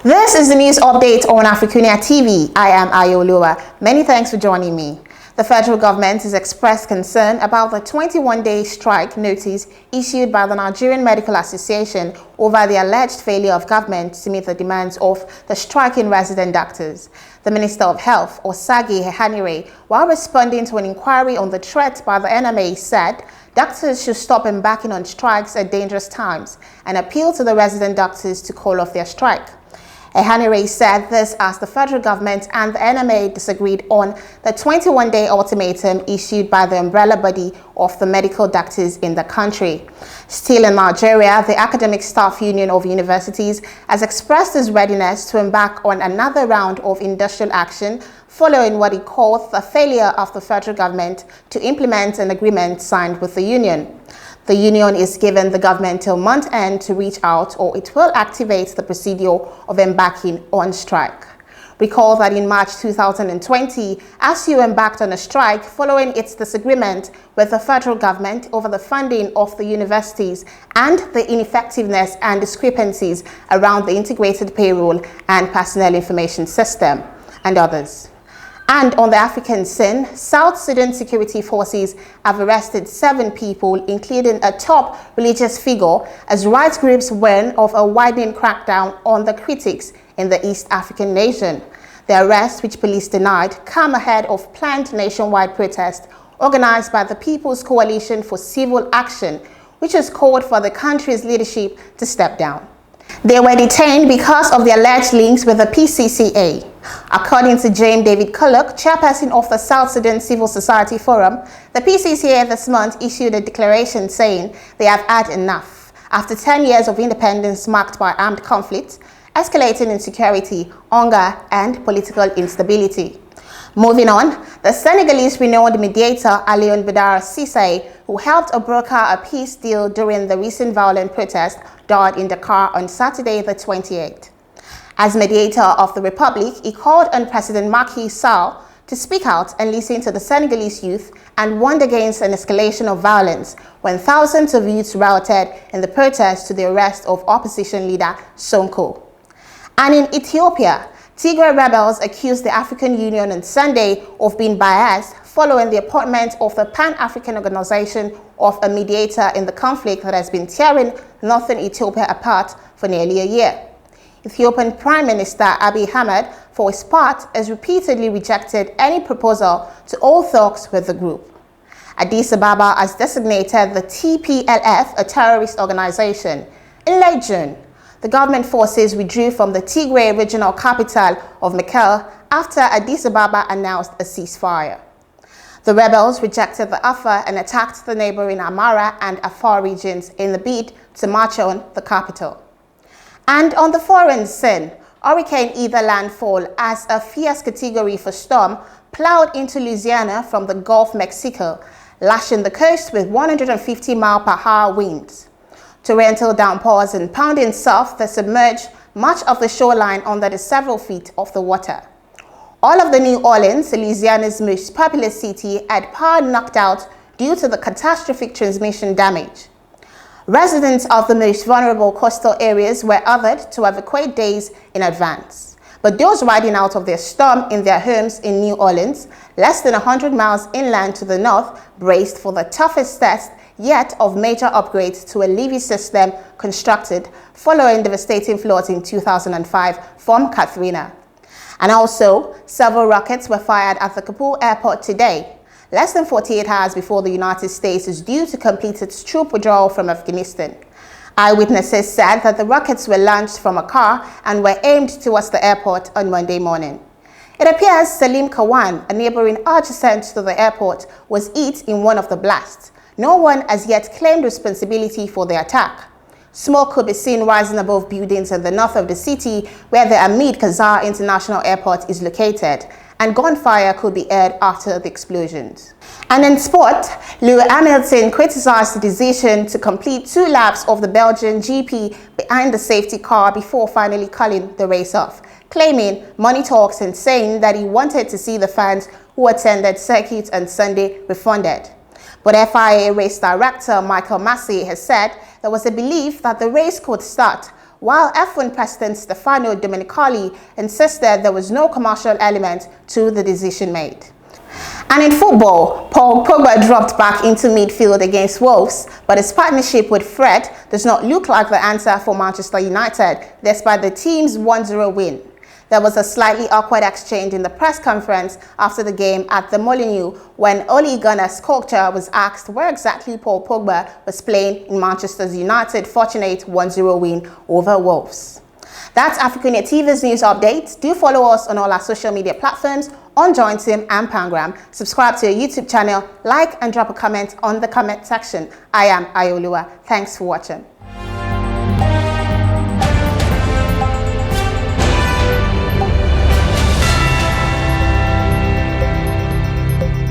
This is the news update on AFRICUNIA TV. I am Ayooluwa. Many thanks for joining me. The federal government has expressed concern about the 21-day strike notice issued by the Nigerian Medical Association over the alleged failure of government to meet the demands of the striking resident doctors. The Minister of Health, Osagi, while responding to an inquiry on the threat by the NMA, said doctors should stop embarking on strikes at dangerous times and appeal to the resident doctors to call off their strike. Ehanire said this as the federal government and the NMA disagreed on the 21-day ultimatum issued by the umbrella body of the medical doctors in the country. Still in Nigeria, the Academic Staff Union of Universities has expressed its readiness to embark on another round of industrial action following what it calls the failure of the federal government to implement an agreement signed with the union. The union is given the government till month end to reach out, or it will activate the procedure of embarking on strike. Recall that in March 2020, Asuu embarked on a strike following its disagreement with the federal government over the funding of the universities and the ineffectiveness and discrepancies around the integrated payroll and personnel information system, and others. And on the African scene, South Sudan security forces have arrested 7 people, including a top religious figure, as rights groups warn of a widening crackdown on the critics in the East African nation. The arrest, which police denied, come ahead of planned nationwide protest organized by the People's Coalition for Civil Action, which has called for the country's leadership to step down. They were detained because of the alleged links with the PCCA. According to James David Kuluk, chairperson of the South Sudan Civil Society Forum, the PCCA this month issued a declaration saying they have had enough after 10 years of independence marked by armed conflict, escalating insecurity, hunger, and political instability. Moving on, the Senegalese renowned mediator Alioune Badara Cissé, who helped broker a peace deal during the recent violent protest, died in Dakar on Saturday the 28th. As mediator of the Republic, he called on President Macky Sall to speak out and listen to the Senegalese youth and warned against an escalation of violence when thousands of youths routed in the protest to the arrest of opposition leader Sonko. And in Ethiopia, Tigre rebels accused the African Union on Sunday of being biased following the appointment of the Pan-African Organization of a mediator in the conflict that has been tearing northern Ethiopia apart for nearly a year. Ethiopian Prime Minister Abiy, for his part, has repeatedly rejected any proposal to hold talks with the group. Addis Ababa has designated the TPLF a terrorist organization. In late June, the government forces withdrew from the Tigre regional capital of Mekelle after Addis Ababa announced a ceasefire. The rebels rejected the offer and attacked the neighboring Amhara and Afar regions in the bid to march on the capital. And on the foreign scene, Hurricane Ida landfall as a fierce category 4 storm plowed into Louisiana from the Gulf of Mexico, lashing the coast with 150-mile-per-hour winds. Torrential downpours and pounding surf that submerged much of the shoreline under the several feet of the water. All of the New Orleans, Louisiana's most populous city, had power knocked out due to the catastrophic transmission damage. Residents of the most vulnerable coastal areas were ordered to evacuate days in advance. But those riding out of their storm in their homes in New Orleans, less than 100 miles inland to the north, braced for the toughest test yet of major upgrades to a levee system constructed following devastating floods in 2005 from Katrina. And also, several rockets were fired at the Kabul airport today, less than 48 hours before the United States is due to complete its troop withdrawal from Afghanistan. Eyewitnesses said that the rockets were launched from a car and were aimed towards the airport on Monday morning. It appears Salim Kawan, a neighboring adjacent to the airport, was hit in one of the blasts. No one has yet claimed responsibility for the attack. Smoke could be seen rising above buildings in the north of the city where the Hamid Karzai International Airport is located, and gunfire could be heard after the explosions. And in sport, Lewis Hamilton criticized the decision to complete 2 laps of the Belgian GP behind the safety car before finally calling the race off, claiming money talks and saying that he wanted to see the fans who attended circuit on Sunday refunded. But FIA race director Michael Massey has said there was a belief that the race could start while F1 President Stefano Domenicali insisted there was no commercial element to the decision made. And in football, Pogba dropped back into midfield against Wolves, but his partnership with Fred does not look like the answer for Manchester United, despite the team's 1-0 win. There was a slightly awkward exchange in the press conference after the game at the Molineux when Ole Gunnar's coach was asked where exactly Paul Pogba was playing in Manchester United's fortunate 1-0 win over Wolves. That's AFRICUNIA TV's news update. Do follow us on all our social media platforms on Jointim and Pangram. Subscribe to our YouTube channel, like and drop a comment on the comment section. I am Ayooluwa. Thanks for watching.